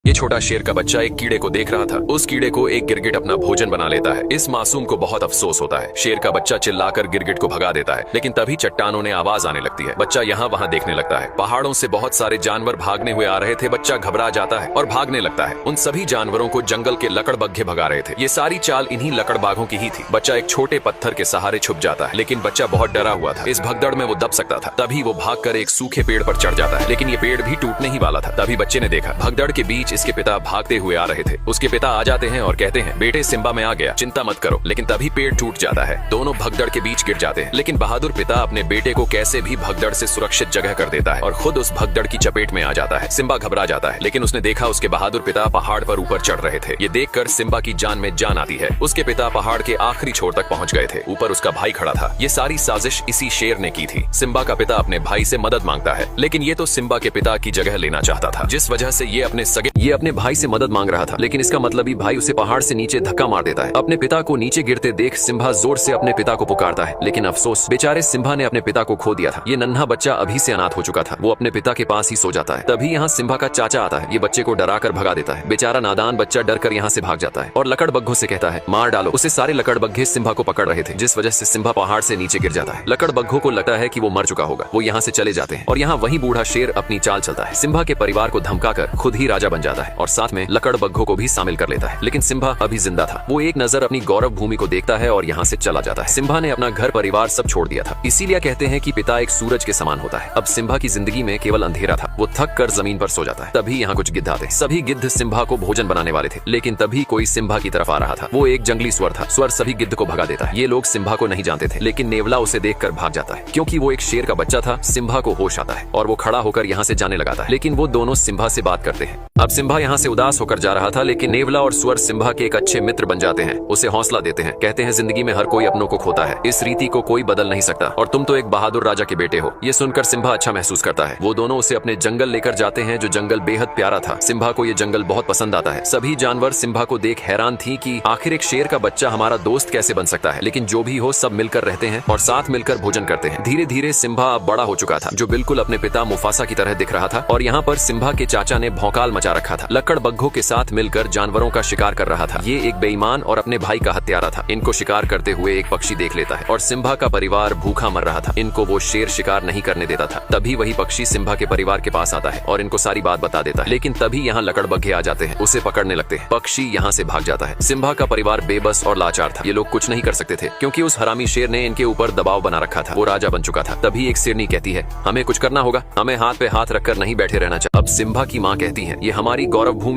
ये छोटा शेर का बच्चा एक कीड़े को देख रहा था। उस कीड़े को एक गिरगिट अपना भोजन बना लेता है। इस मासूम को बहुत अफसोस होता है। शेर का बच्चा चिल्लाकर गिरगिट को भगा देता है, लेकिन तभी चट्टानों ने आवाज आने लगती है। बच्चा यहाँ वहाँ देखने लगता है। पहाड़ों से बहुत सारे जानवर भागने हुए आ रहे थे। बच्चा घबरा जाता है और भागने लगता है। उन सभी जानवरों को जंगल के लकड़बग्घे भगा रहे थे। ये सारी चाल इन्हीं लकड़बाघों की ही थी। बच्चा एक छोटे पत्थर के सहारे छुप जाता है, लेकिन बच्चा बहुत डरा हुआ था। इस भगदड़ में वो दब सकता था। तभी वो भागकर एक सूखे पेड़ पर चढ़ जाता है, लेकिन ये पेड़ भी टूटने ही वाला था। तभी बच्चे ने देखा भगदड़ के बीच इसके पिता भागते हुए आ रहे थे। उसके पिता आ जाते हैं और कहते हैं, बेटे सिम्बा में आ गया, चिंता मत करो। लेकिन तभी पेड़ टूट जाता है। दोनों भगदड़ के बीच गिर जाते हैं, लेकिन बहादुर पिता अपने बेटे को कैसे भी भगदड़ से सुरक्षित जगह कर देता है और खुद उस भगदड़ की चपेट में आ जाता है। सिम्बा घबरा जाता है, लेकिन उसने देखा उसके बहादुर पिता पहाड़ पर ऊपर चढ़ रहे थे। ये देखकर सिम्बा की जान में जान आती है। उसके पिता पहाड़ के आखिरी छोर तक पहुंच गए थे। ऊपर उसका भाई खड़ा था। ये सारी साजिश इसी शेर ने की थी। सिम्बा का पिता अपने भाई से मदद मांगता है, लेकिन ये तो सिम्बा के पिता की जगह लेना चाहता था, जिस वजह से ये अपने भाई से मदद मांग रहा था। लेकिन इसका मतलब ही भाई उसे पहाड़ से नीचे धक्का मार देता है। अपने पिता को नीचे गिरते देख सिम्बा जोर से अपने पिता को पुकारता है, लेकिन अफसोस, बेचारे सिम्बा ने अपने पिता को खो दिया था। ये नन्हा बच्चा अभी से अनाथ हो चुका था। वो अपने पिता के पास ही सो जाता है। तभी यहाँ सिम्बा का चाचा आता है। ये बच्चे को डरा कर भगा देता है। बेचारा नादान बच्चा डर कर यहाँ से भाग जाता है और लकड़बग्घों से कहता है, मार डालो उसे। सारे लकड़बग्घे सिम्बा को पकड़ रहे थे, जिस वजह से सिम्बा पहाड़ से नीचे गिर जाता है। लकड़बग्घों को लगता है कि वो मर चुका होगा। वो यहाँ से चले जाते हैं और यहाँ वही बूढ़ा शेर अपनी चाल चलता है। सिम्बा के परिवार को धमकाकर खुद ही राजा बन जाता है और साथ में लकड़बग्घों को भी शामिल कर लेता है। लेकिन सिम्बा अभी जिंदा था। वो एक नजर अपनी गौरव भूमि को देखता है और यहाँ से चला जाता है। सिम्बा ने अपना घर परिवार सब छोड़ दिया था। इसीलिए कहते हैं कि पिता एक सूरज के समान होता है। अब सिम्बा की जिंदगी में केवल अंधेरा था। वो थक कर जमीन पर सो जाता है। तभी यहाँ कुछ गिद्ध आते। सभी गिद्ध सिम्बा को भोजन बनाने वाले थे, लेकिन तभी कोई सिम्बा की तरफ आ रहा था। वो एक जंगली स्वर था। स्वर सभी गिद्ध को भगा देता है। ये लोग सिम्बा को नहीं जानते थे, लेकिन नेवला उसे देखकर भाग जाता है। क्योंकि वो एक शेर का बच्चा था, सिम्बा को होश आता है और वो खड़ा होकर यहाँ से जाने लगाता है। लेकिन वो दोनों सिम्बा से बात करते हैं। अब सिम्बा यहाँ से उदास होकर जा रहा था, लेकिन नेवला और स्वर सिम्बा के एक अच्छे मित्र बन जाते हैं। उसे हौसला देते हैं। कहते हैं, जिंदगी में हर कोई अपनों को खोता है। इस रीति को कोई बदल नहीं सकता और तुम तो एक बहादुर राजा के बेटे हो। ये सुनकर सिम्बा अच्छा महसूस करता है। वो दोनों उसे अपने जंगल लेकर जाते हैं, जो जंगल बेहद प्यारा था। सिम्बा को ये जंगल बहुत पसंद आता है। सभी जानवर सिम्बा को देख हैरान थी कि आखिर एक शेर का बच्चा हमारा दोस्त कैसे बन सकता है। लेकिन जो भी हो, सब मिलकर रहते हैं और साथ मिलकर भोजन करते हैं। धीरे धीरे सिम्बा अब बड़ा हो चुका था, जो बिल्कुल अपने पिता मुफासा की तरह दिख रहा था। और यहाँ पर सिम्बा के चाचा ने भौकाल मचा रखा था। लकड़बग्घों के साथ मिलकर जानवरों का शिकार कर रहा था। ये एक बेईमान और अपने भाई का हत्यारा था। इनको शिकार करते हुए एक पक्षी देख लेता है और सिम्बा का परिवार भूखा मर रहा था। इनको वो शेर शिकार नहीं करने देता था। तभी वही पक्षी सिम्बा के परिवार के पास आता है और इनको सारी बात बता देता है। लेकिन तभी यहाँ लकड़बग्घे आ जाते हैं, उसे पकड़ने लगते हैं। पक्षी यहाँ से भाग जाता है। सिम्बा का परिवार बेबस और लाचार था। ये लोग कुछ नहीं कर सकते थे, क्योंकि उस हरामी शेर ने इनके ऊपर दबाव बना रखा था। वो राजा बन चुका था। तभी एक शेरनी कहती है, हमें कुछ करना होगा। हमें हाथ पे हाथ रखकर नहीं बैठे रहना चाहिए। अब सिम्बा की माँ कहती है, ये हमारी गौरव भूमि